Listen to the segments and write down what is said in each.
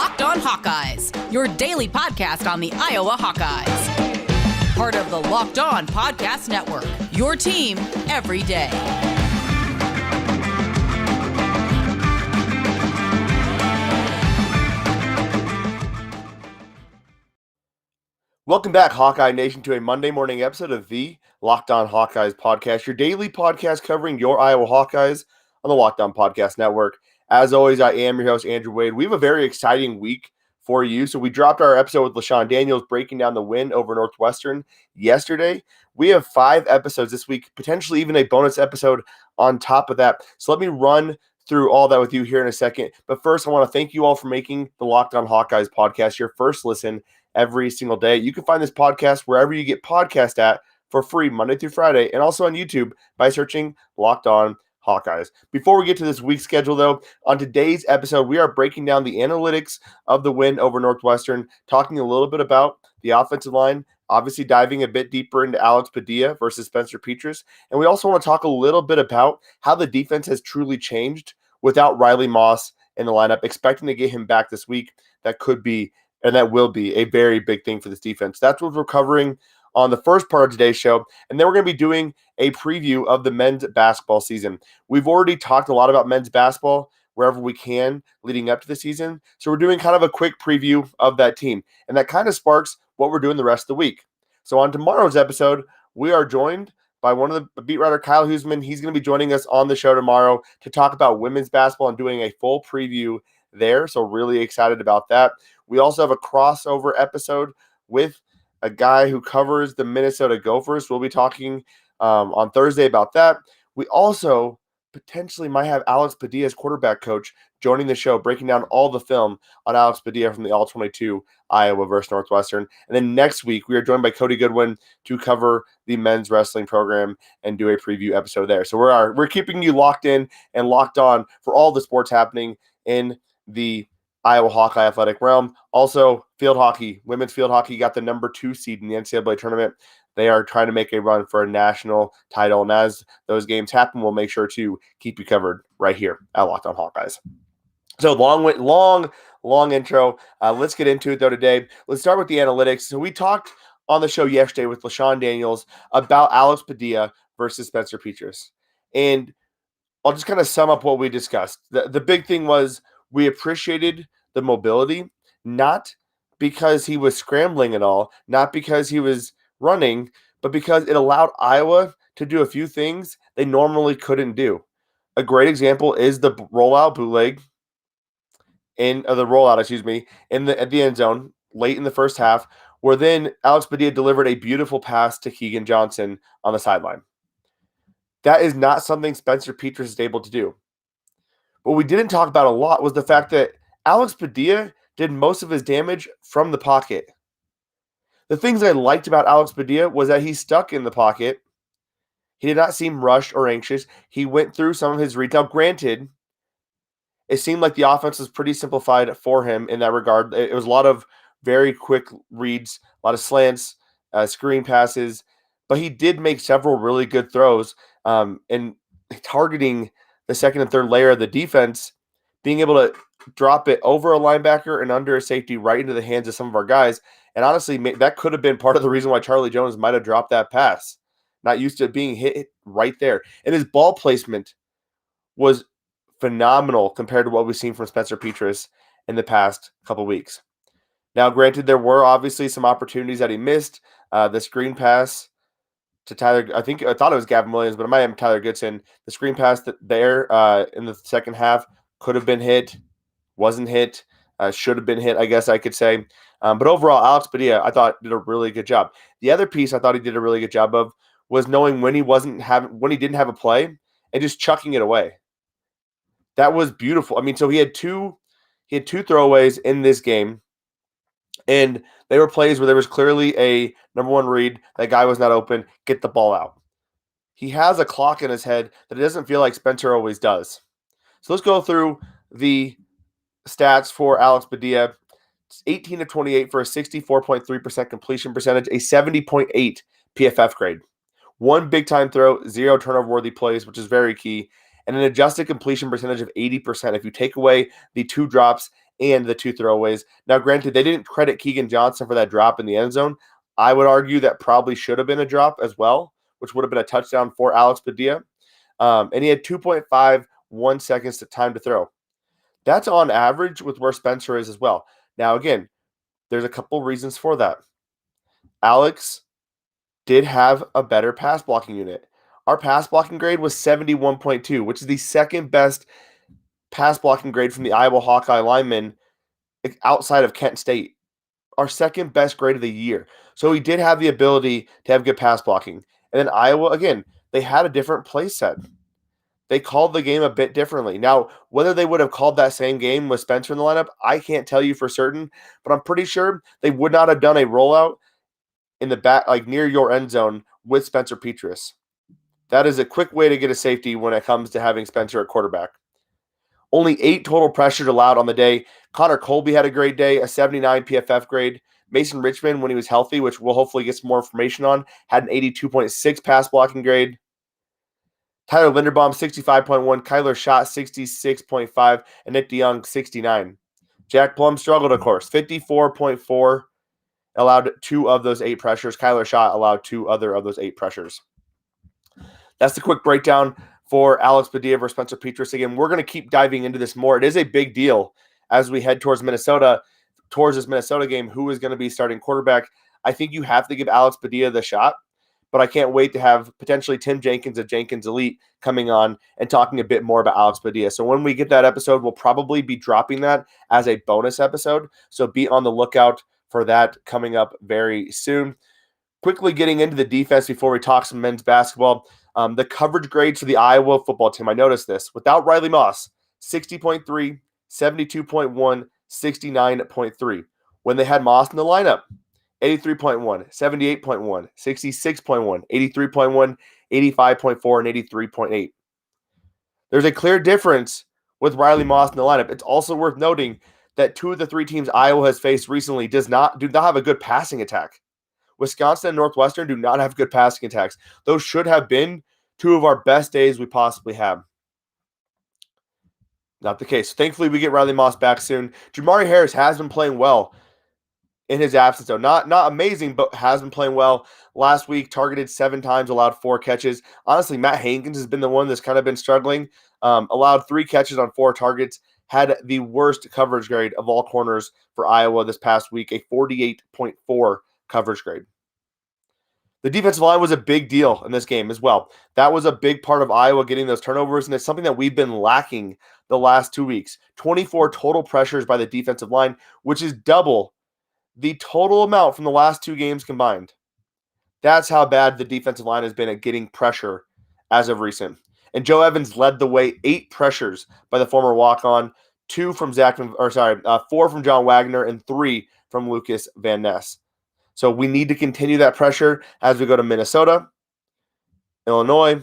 Locked On Hawkeyes, your daily podcast on the Iowa Hawkeyes. Part of the Locked On Podcast Network, your team every day. Welcome back, Hawkeye Nation, to a Monday morning episode of the Locked On Hawkeyes podcast, your daily podcast covering your Iowa Hawkeyes on the Locked On Podcast Network. As always, I am your host, Andrew Wade. We have a very exciting week for you. So we dropped our episode with LaShawn Daniels breaking down the win over Northwestern yesterday. We have 5 episodes this week, potentially even a bonus episode on top of that. So let me run through all that with you here in a second. But first, I want to thank you all for making the Locked On Hawkeyes podcast your first listen every single day. You can find this podcast wherever you get podcast at for free Monday through Friday, and also on YouTube by searching Locked On Hawkeyes. Before we get to this week's schedule, though, on today's episode, we are breaking down the analytics of the win over Northwestern, talking a little bit about the offensive line, obviously diving a bit deeper into Alex Padilla versus Spencer Petras, and we also want to talk a little bit about how the defense has truly changed without Riley Moss in the lineup, expecting to get him back this week. That could be, and that will be, a very big thing for this defense. That's what we're covering on the first part of today's show. And then we're going to be doing a preview of the men's basketball season. We've already talked a lot about men's basketball wherever we can leading up to the season. So we're doing kind of a quick preview of that team. And that kind of sparks what we're doing the rest of the week. So on tomorrow's episode, we are joined by one of the beat writer, Kyle Huseman. He's going to be joining us on the show tomorrow to talk about women's basketball and doing a full preview there. So really excited about that. We also have a crossover episode with a guy who covers the Minnesota Gophers. We'll be talking on Thursday about that. We also potentially might have Alex Padilla's quarterback coach joining the show, breaking down all the film on Alex Padilla from the All-22 Iowa versus Northwestern. And then next week, we are joined by Cody Goodwin to cover the men's wrestling program and do a preview episode there. So we're keeping you locked in and locked on for all the sports happening in the Iowa Hawkeye athletic realm. Also, field hockey, women's field hockey got the number 2 seed in the NCAA tournament. They are trying to make a run for a national title. And as those games happen, we'll make sure to keep you covered right here at Locked On Hawkeyes. So long intro. Let's get into it, though, today. Let's start with the analytics. So we talked on the show yesterday with LaShawn Daniels about Alex Padilla versus Spencer Petras. And I'll just kind of sum up what we discussed. The big thing was we appreciated the mobility, not because he was scrambling at all, not because he was running, but because it allowed Iowa to do a few things they normally couldn't do. A great example is the rollout bootleg at the end zone late in the first half, where then Alex Padilla delivered a beautiful pass to Keagan Johnson on the sideline. That is not something Spencer Petras is able to do. What we didn't talk about a lot was the fact that Alex Padilla did most of his damage from the pocket. The things I liked about Alex Padilla was that he stuck in the pocket. He did not seem rushed or anxious. He went through some of his reads. Now, granted, it seemed like the offense was pretty simplified for him in that regard. It was a lot of very quick reads, a lot of slants, screen passes, but he did make several really good throws and targeting the second and third layer of the defense, being able to drop it over a linebacker and under a safety right into the hands of some of our guys. And honestly, that could have been part of the reason why Charlie Jones might have dropped that pass. Not used to being hit right there. And his ball placement was phenomenal compared to what we've seen from Spencer Petras in the past couple weeks. Now, granted, there were obviously some opportunities that he missed. The screen pass to Tyler, I thought it was Gavin Williams, but it might have been Tyler Goodson. The screen pass there in the second half could have been hit, wasn't hit, should have been hit, I guess I could say. But overall, Alex Padilla, I thought, did a really good job. The other piece I thought he did a really good job of was knowing when he didn't have a play and just chucking it away. That was beautiful. I mean, so he had two throwaways in this game. And they were plays where there was clearly a number 1 read. That guy was not open. Get the ball out. He has a clock in his head that it doesn't feel like Spencer always does. So let's go through the stats for Alex Padilla. It's 18 of 28 for a 64.3% completion percentage, a 70.8 PFF grade. 1 big-time throw, 0 turnover-worthy plays, which is very key, and an adjusted completion percentage of 80%. If you take away the 2 drops and the 2 throwaways. Now, granted, they didn't credit Keagan Johnson for that drop in the end zone. I would argue that probably should have been a drop as well, which would have been a touchdown for Alex Padilla. And he had 2.51 seconds to time to throw. That's on average with where Spencer is as well. Now, again, there's a couple reasons for that. Alex did have a better pass blocking unit. Our pass blocking grade was 71.2, which is the second best pass blocking grade from the Iowa Hawkeye linemen outside of Kent State. Our second best grade of the year. So he did have the ability to have good pass blocking. And then Iowa, again, they had a different play set. They called the game a bit differently. Now, whether they would have called that same game with Spencer in the lineup, I can't tell you for certain, but I'm pretty sure they would not have done a rollout in the back, like near your end zone with Spencer Petras. That is a quick way to get a safety when it comes to having Spencer at quarterback. Only 8 total pressures allowed on the day. Connor Colby had a great day, a 79 PFF grade. Mason Richmond, when he was healthy, which we'll hopefully get some more information on, had an 82.6 pass blocking grade. Tyler Linderbaum, 65.1. Kyler Schott, 66.5. And Nick DeYoung, 69. Jack Plum struggled, of course. 54.4. Allowed 2 of those 8 pressures. Kyler Schott allowed 2 other of those 8 pressures. That's the quick breakdown for Alex Padilla versus Spencer Petras. Again, we're going to keep diving into this more. It is a big deal as we head towards Minnesota, towards this Minnesota game, who is going to be starting quarterback. I think you have to give Alex Padilla the shot, but I can't wait to have potentially Tim Jenkins of Jenkins Elite coming on and talking a bit more about Alex Padilla. So when we get that episode, we'll probably be dropping that as a bonus episode. So be on the lookout for that coming up very soon. Quickly getting into the defense before we talk some men's basketball. The coverage grades for the Iowa football team, I noticed this. Without Riley Moss, 60.3, 72.1, 69.3. When they had Moss in the lineup, 83.1, 78.1, 66.1, 83.1, 85.4, and 83.8. There's a clear difference with Riley Moss in the lineup. It's also worth noting that 2 of the 3 teams Iowa has faced recently do not have a good passing attack. Wisconsin and Northwestern do not have good passing attacks. Those should have been 2 of our best days we possibly have. Not the case. Thankfully, we get Riley Moss back soon. Jamari Harris has been playing well in his absence, though. Not amazing, but has been playing well. Last week, targeted 7 times, allowed 4 catches. Honestly, Matt Hankins has been the one that's kind of been struggling. Allowed 3 catches on 4 targets. Had the worst coverage grade of all corners for Iowa this past week, a 48.4 coverage grade. The defensive line was a big deal in this game as well. That was a big part of Iowa getting those turnovers, and it's something that we've been lacking the last 2 weeks. 24 total pressures by the defensive line, which is double the total amount from the last 2 games combined. That's how bad the defensive line has been at getting pressure as of recent. And Joe Evans led the way, 8 pressures by the former walk-on, 4 from John Wagner, and 3 from Lucas Van Ness. So we need to continue that pressure as we go to Minnesota, Illinois,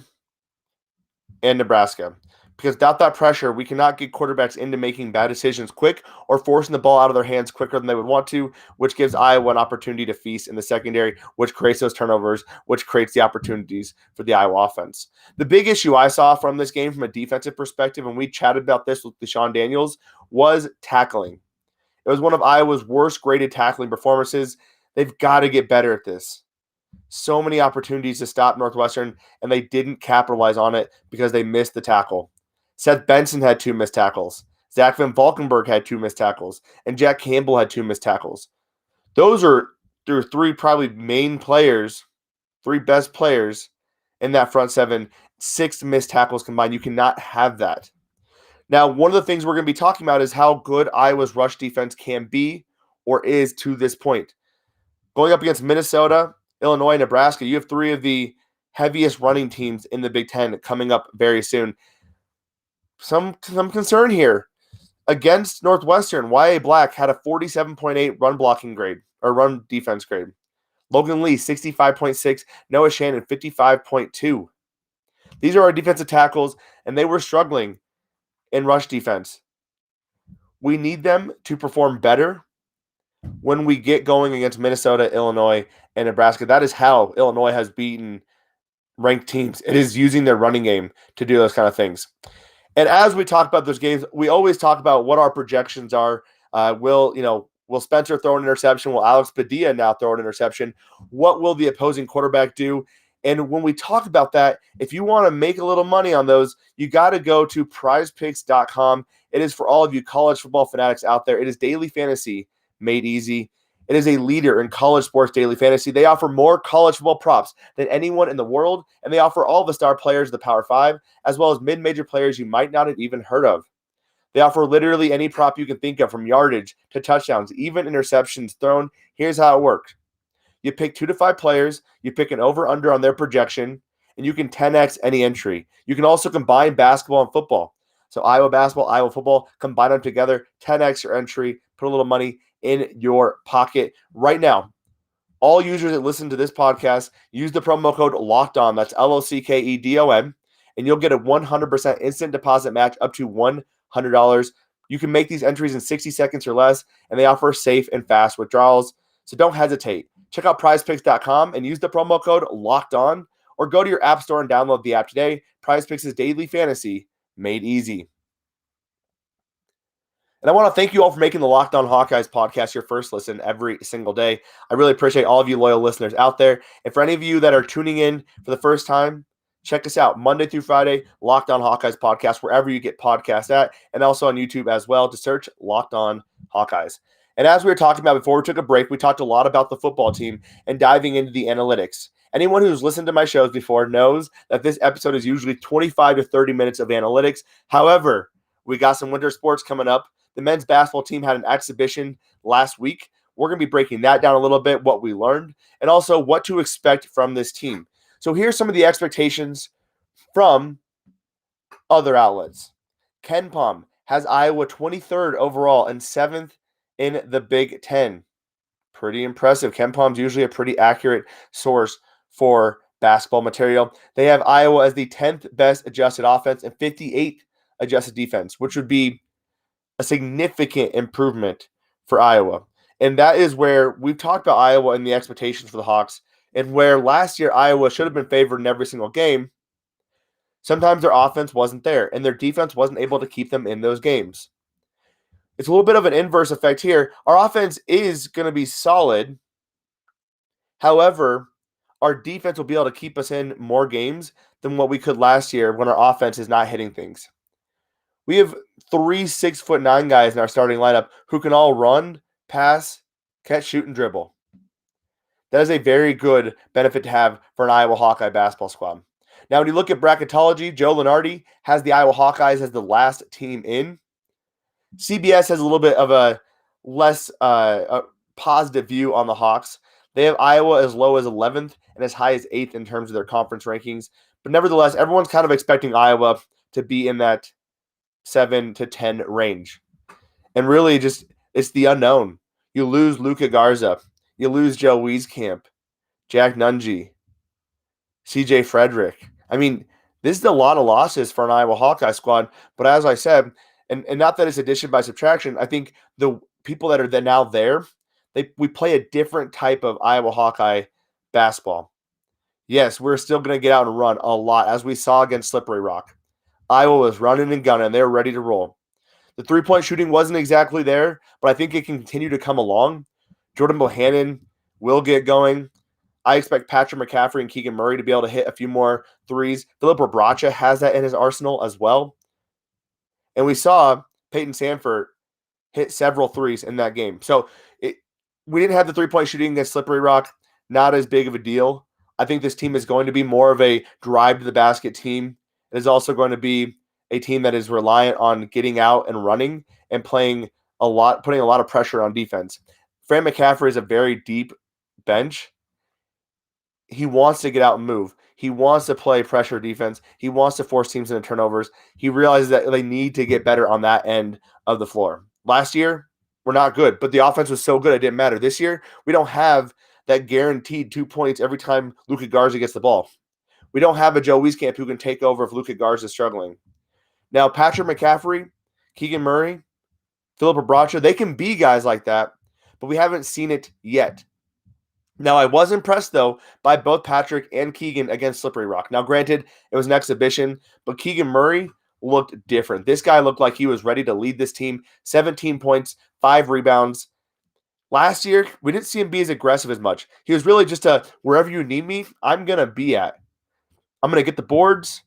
and Nebraska. Because without that pressure, we cannot get quarterbacks into making bad decisions quick or forcing the ball out of their hands quicker than they would want to, which gives Iowa an opportunity to feast in the secondary, which creates those turnovers, which creates the opportunities for the Iowa offense. The big issue I saw from this game from a defensive perspective, and we chatted about this with Deshaun Daniels, was tackling. It was one of Iowa's worst graded tackling performances. They've got to get better at this. So many opportunities to stop Northwestern, and they didn't capitalize on it because they missed the tackle. Seth Benson had 2 missed tackles. Zach Van Valkenburg had 2 missed tackles. And Jack Campbell had 2 missed tackles. Those are their 3 probably main players, 3 best players in that front 7. 6 missed tackles combined. You cannot have that. Now, one of the things we're going to be talking about is how good Iowa's rush defense can be or is to this point. Going up against Minnesota, Illinois, Nebraska, you have 3 of the heaviest running teams in the Big Ten coming up very soon. Some concern here. Against Northwestern, Y.A. Black had a 47.8 run blocking grade, or run defense grade. Logan Lee, 65.6. Noah Shannon, 55.2. These are our defensive tackles, and they were struggling in rush defense. We need them to perform better when we get going against Minnesota, Illinois, and Nebraska. That is how Illinois has beaten ranked teams. It is using their running game to do those kind of things. And as we talk about those games, we always talk about what our projections are Will Spencer throw an interception? Will Alex Padilla now throw an interception? What will the opposing quarterback do? And when we talk about that, if you want to make a little money on those, you got to go to prizepicks.com. It is for all of you college football fanatics out there. It is daily fantasy made easy. It is a leader in college sports daily fantasy. They offer more college football props than anyone in the world, and they offer all the star players of the Power 5, as well as mid-major players you might not have even heard of. They offer literally any prop you can think of, from yardage to touchdowns, even interceptions thrown. Here's how it works. You pick 2 to 5 players, you pick an over-under on their projection, and you can 10x any entry. You can also combine basketball and football. So Iowa basketball, Iowa football, combine them together, 10x your entry, put a little money in your pocket right now. All users that listen to this podcast, use the promo code LOCKEDON, that's LOCKEDON, and you'll get a 100% instant deposit match up to $100. You can make these entries in 60 seconds or less, and they offer safe and fast withdrawals. So don't hesitate. Check out prizepicks.com and use the promo code LOCKEDON, or go to your app store and download the app today. PrizePicks is daily fantasy made easy. And I want to thank you all for making the Locked On Hawkeyes podcast your first listen every single day. I really appreciate all of you loyal listeners out there. And for any of you that are tuning in for the first time, check us out Monday through Friday, Locked On Hawkeyes podcast, wherever you get podcasts at, and also on YouTube as well. To search Locked On Hawkeyes. And as we were talking about before we took a break, we talked a lot about the football team and diving into the analytics. Anyone who's listened to my shows before knows that this episode is usually 25 to 30 minutes of analytics. However, we got some winter sports coming up. The men's basketball team had an exhibition last week. We're going to be breaking that down a little bit, what we learned, and also what to expect from this team. So here's some of the expectations from other outlets. KenPom has Iowa 23rd overall and 7th in the Big Ten. Pretty impressive. KenPom's usually a pretty accurate source for basketball material. They have Iowa as the 10th best adjusted offense and 58th adjusted defense, which would be a significant improvement for Iowa. And that is where we've talked about Iowa and the expectations for the Hawks, and where last year Iowa should have been favored in every single game. Sometimes their offense wasn't there, and their defense wasn't able to keep them in those games. It's a little bit of an inverse effect here. Our offense is going to be solid. However, our defense will be able to keep us in more games than what we could last year when our offense is not hitting things. We have 3 6'9" guys in our starting lineup who can all run, pass, catch, shoot, and dribble. That is a very good benefit to have for an Iowa Hawkeye basketball squad. Now, when you look at bracketology, Joe Lunardi has the Iowa Hawkeyes as the last team in. CBS has a little bit of a less positive view on the Hawks. They have Iowa as low as 11th and as high as 8th in terms of their conference rankings. But nevertheless, everyone's kind of expecting Iowa to be in that 7 to 10 range. And really just it's the unknown. You lose Luka Garza. You lose Joe Wieskamp, Jack Nunge, CJ Frederick. I mean, this is a lot of losses for an Iowa Hawkeye squad. But as I said, and not that it's addition by subtraction, I think the people that are now there, we play a different type of Iowa Hawkeye basketball. Yes, we're still going to get out and run a lot, as we saw against Slippery Rock. Iowa was running and gunning. They were ready to roll. The three-point shooting wasn't exactly there, but I think it can continue to come along. Jordan Bohannon will get going. I expect Patrick Mccaffrey and Keegan Murray to be able to hit a few more threes. Philip Bracha has that in his arsenal as well. And we saw Peyton Sanford hit several threes in that game. So we didn't have the three-point shooting against Slippery Rock. Not as big of a deal. I think this team is going to be more of a drive-to-the-basket team. It is also going to be a team that is reliant on getting out and running and putting a lot of pressure on defense. Fran McCaffrey is a very deep bench. He wants to get out and move. He wants to play pressure defense. He wants to force teams into turnovers. He realizes that they need to get better on that end of the floor. Last year, we're not good, but the offense was so good it didn't matter. This year, we don't have that guaranteed 2 points every time Luka Garza gets the ball. We don't have a Joe Wieskamp who can take over if Luka Garza is struggling. Now, Patrick McCaffrey, Keegan Murray, Philip Bracha, they can be guys like that, but we haven't seen it yet. Now, I was impressed, though, by both Patrick and Keegan against Slippery Rock. Now, granted, it was an exhibition, but Keegan Murray looked different. This guy looked like he was ready to lead this team. 17 points, 5 rebounds. Last year, we didn't see him be as aggressive as much. He was really just wherever you need me, I'm going to be at. I'm going to get the boards.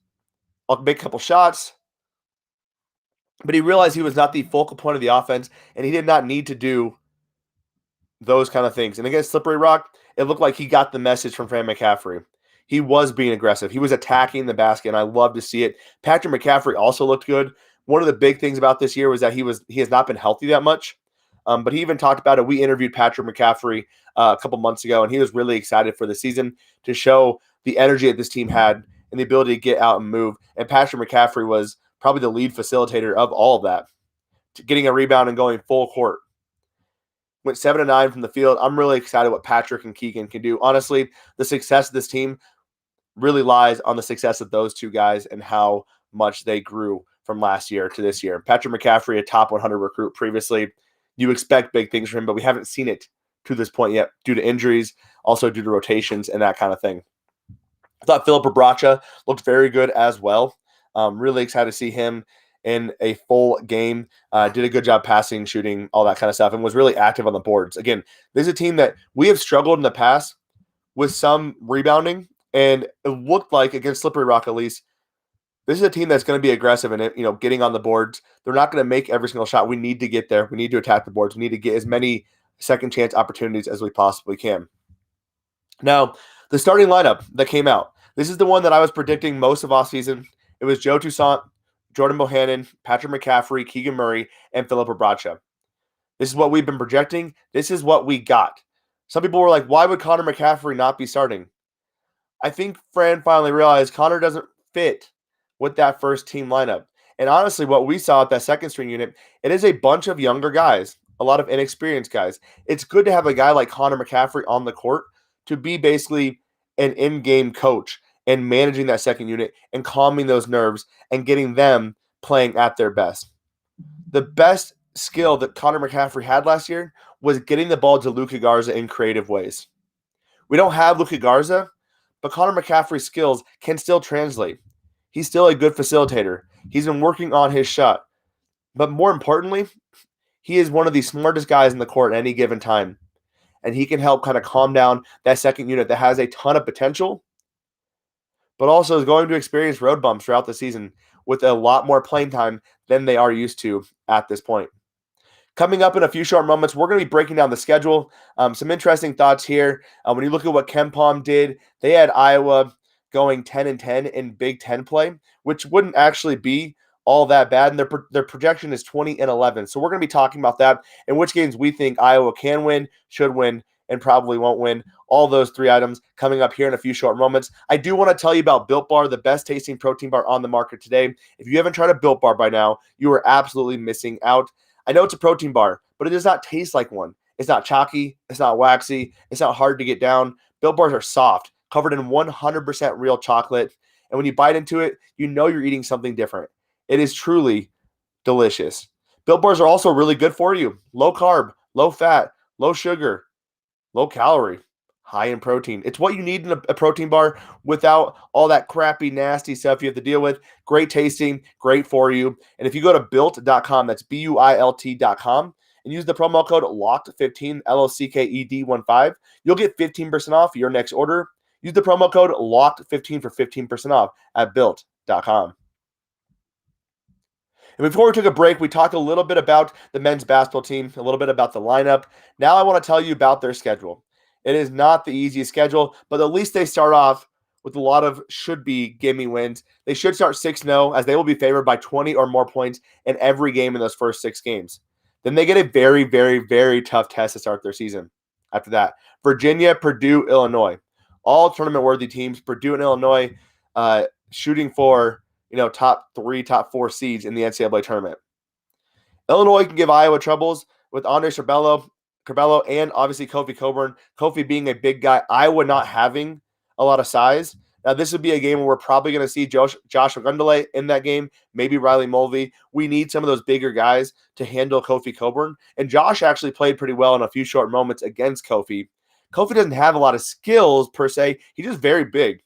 I'll make a couple shots. But he realized he was not the focal point of the offense, and he did not need to do those kind of things. And against Slippery Rock, it looked like he got the message from Mccaffrey. He was being aggressive. He was attacking the basket, and I love to see it. Patrick Mccaffrey also looked good. One of the big things about this year was that he has not been healthy that much. But he even talked about it. We interviewed Patrick Mccaffrey a couple months ago, and he was really excited for the season to show the energy that this team had and the ability to get out and move. And Patrick McCaffrey was probably the lead facilitator of all of that, getting a rebound and going full court. Went 7 of 9 from the field. I'm really excited what Patrick and Keagan can do. Honestly, the success of this team really lies on the success of those two guys and how much they grew from last year to this year. Patrick McCaffrey, a top 100 recruit previously. You expect big things from him, but we haven't seen it to this point yet due to injuries, also due to rotations and that kind of thing. I thought Philip Bracha looked very good as well. Really excited to see him in a full game. Did a good job passing, shooting, all that kind of stuff, and was really active on the boards. Again, this is a team that we have struggled in the past with some rebounding, and it looked like against Slippery Rock at least, this is a team that's going to be aggressive in it, getting on the boards. They're not going to make every single shot. We need to get there. We need to attack the boards. We need to get as many second chance opportunities as we possibly can. Now, the starting lineup that came out, this is the one that I was predicting most of offseason. It was Joe Toussaint, Jordan Bohannon, Patrick McCaffrey, Keegan Murray, and Philip Bracha. This is what we've been projecting. This is what we got. Some people were like, why would Conor Mccaffery not be starting? I think Fran finally realized Conor doesn't fit with that first team lineup. And honestly, what we saw at that second string unit, it is a bunch of younger guys, a lot of inexperienced guys. It's good to have a guy like Conor McCaffrey on the court to be basically an in-game coach and managing that second unit and calming those nerves and getting them playing at their best. The best skill that Conor McCaffrey had last year was getting the ball to Luka Garza in creative ways. We don't have Luka Garza, but Conor McCaffrey's skills can still translate. He's still a good facilitator. He's been working on his shot. But more importantly, he is one of the smartest guys in the court at any given time. And he can help kind of calm down that second unit that has a ton of potential, but also is going to experience road bumps throughout the season with a lot more playing time than they are used to at this point. Coming up in a few short moments, we're going to be breaking down the schedule. Some interesting thoughts here. When you look at what KenPom did, they had Iowa going 10-10 in Big Ten play, which wouldn't actually be all that bad. And their projection is 20-11. So we're going to be talking about that and which games we think Iowa can win, should win, and probably won't win. All those 3 items coming up here in a few short moments. I do want to tell you about Built Bar, the best tasting protein bar on the market today. If you haven't tried a Built Bar by now, you are absolutely missing out. I know it's a protein bar, but it does not taste like one. It's not chalky. It's not waxy. It's not hard to get down. Built Bars are soft, covered in 100% real chocolate. And when you bite into it, you know you're eating something different. It is truly delicious. Built Bars are also really good for you. Low carb, low fat, low sugar, low calorie, high in protein. It's what you need in a protein bar without all that crappy, nasty stuff you have to deal with. Great tasting, great for you. And if you go to built.com, that's BUILT.com, and use the promo code LOCKED15, LOCKED15, you'll get 15% off your next order. Use the promo code LOCKED15 for 15% off at built.com. And before we took a break, we talked a little bit about the men's basketball team, a little bit about the lineup. Now I want to tell you about their schedule. It is not the easiest schedule, but at least they start off with a lot of should-be gimme wins. They should start 6-0, as they will be favored by 20 or more points in every game in those first 6 games. Then they get a very, very, very tough test to start their season. After that, Virginia, Purdue, Illinois. All tournament-worthy teams. Purdue and Illinois shooting for top 3, top 4 seeds in the NCAA tournament. Illinois can give Iowa troubles with Andre Curbelo, and obviously Kofi Cockburn. Kofi being a big guy, Iowa not having a lot of size. Now, this would be a game where we're probably going to see Josh Ogundele in that game, maybe Riley Mulvey. We need some of those bigger guys to handle Kofi Cockburn. And Josh actually played pretty well in a few short moments against Kofi. Kofi doesn't have a lot of skills per se. He's just very big.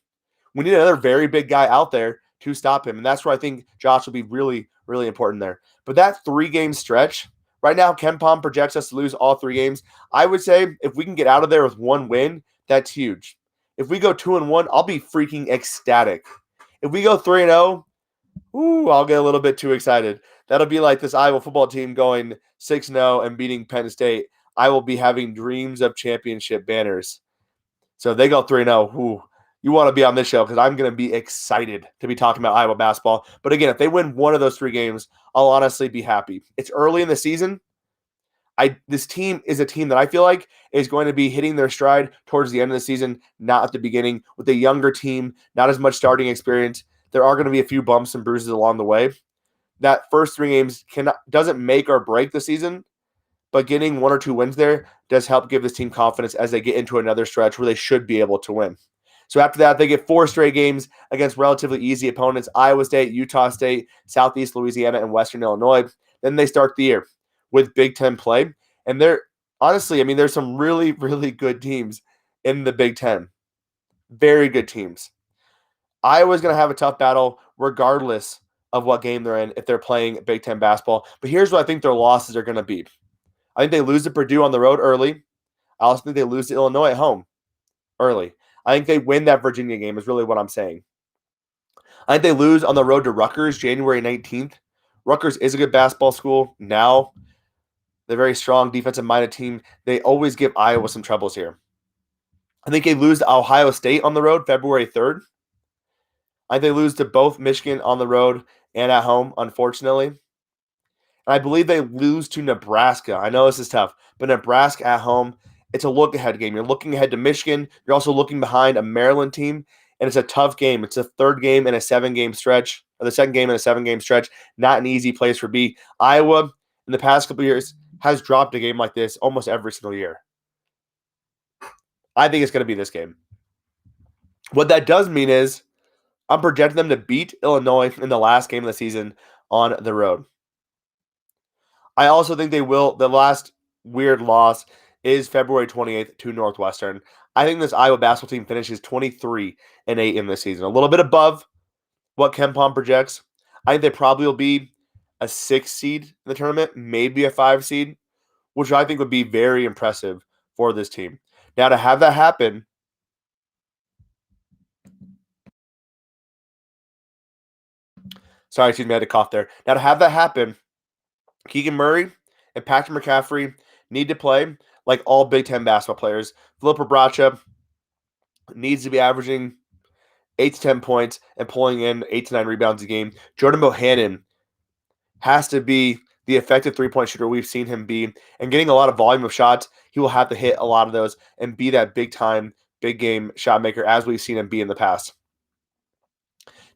We need another very big guy out there to stop him. And that's where I think Josh will be really, really important there. But that 3-game stretch, right now, KenPom projects us to lose all 3 games. I would say if we can get out of there with 1 win, that's huge. If we go 2-1, I'll be freaking ecstatic. If we go 3-0, I'll get a little bit too excited. That'll be like this Iowa football team going 6-0 and beating Penn State. I will be having dreams of championship banners. So if they go 3-0, you want to be on this show because I'm going to be excited to be talking about Iowa basketball. But again, if they win one of those 3 games, I'll honestly be happy. It's early in the season. This team is a team that I feel like is going to be hitting their stride towards the end of the season, not at the beginning. With a younger team, not as much starting experience, there are going to be a few bumps and bruises along the way. That first 3 games doesn't make or break the season, but getting 1 or 2 wins there does help give this team confidence as they get into another stretch where they should be able to win. So after that, they get 4 straight games against relatively easy opponents: Iowa State, Utah State, Southeast Louisiana, and Western Illinois. Then they start the year with Big Ten play. And there's some really, really good teams in the Big Ten. Very good teams. Iowa's going to have a tough battle regardless of what game they're in if they're playing Big Ten basketball. But here's what I think their losses are going to be. I think they lose to Purdue on the road early. I also think they lose to Illinois at home early. I think they win that Virginia game is really what I'm saying. I think they lose on the road to Rutgers January 19th. Rutgers is a good basketball school now. They're a very strong defensive-minded team. They always give Iowa some troubles here. I think they lose to Ohio State on the road February 3rd. I think they lose to both Michigan on the road and at home, unfortunately. And I believe they lose to Nebraska. I know this is tough, but Nebraska at home, it's a look-ahead game. You're looking ahead to Michigan. You're also looking behind a Maryland team, and it's a tough game. It's a 3rd game in a 7-game stretch, or the 2nd game in a 7-game stretch. Not an easy place for B. Iowa, in the past couple of years, has dropped a game like this almost every single year. I think it's going to be this game. What that does mean is I'm projecting them to beat Illinois in the last game of the season on the road. I also think they will. The last weird loss is February 28th to Northwestern. I think this Iowa basketball team finishes 23-8 in this season. A little bit above what KenPom projects. I think they probably will be a 6 seed in the tournament, maybe a 5 seed, which I think would be very impressive for this team. Now, to have that happen, I had to cough there. Now, to have that happen, Keegan Murray and Patrick McCaffrey need to play like all Big Ten basketball players. Filip Rebraca needs to be averaging 8 to 10 points and pulling in 8 to 9 rebounds a game. Jordan Bohannon has to be the effective 3-point shooter we've seen him be, and getting a lot of volume of shots. He will have to hit a lot of those and be that big-time, big-game shot maker as we've seen him be in the past.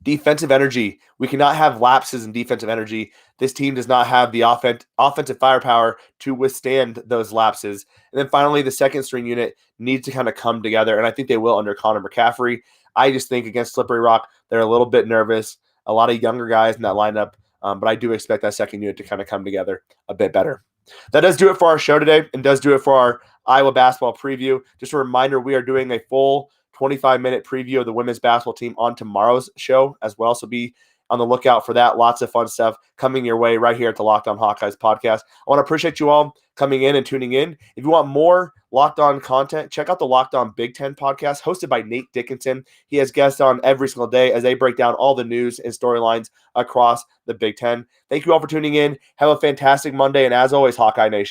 Defensive energy. We cannot have lapses in defensive energy. This team does not have the offensive firepower to withstand those lapses. And then finally, the second string unit needs to kind of come together, and I think they will under Conor Mccaffery. I just think against Slippery Rock, they're a little bit nervous. A lot of younger guys in that lineup, but I do expect that second unit to kind of come together a bit better. That does do it for our show today and does do it for our Iowa basketball preview. Just a reminder, we are doing a full 25-minute preview of the women's basketball team on tomorrow's show as well. So be on the lookout for that. Lots of fun stuff coming your way right here at the Locked On Hawkeyes podcast. I want to appreciate you all coming in and tuning in. If you want more Locked On content, check out the Locked On Big Ten podcast hosted by Nate Dickinson. He has guests on every single day as they break down all the news and storylines across the Big Ten. Thank you all for tuning in. Have a fantastic Monday. And as always, Hawkeye Nation,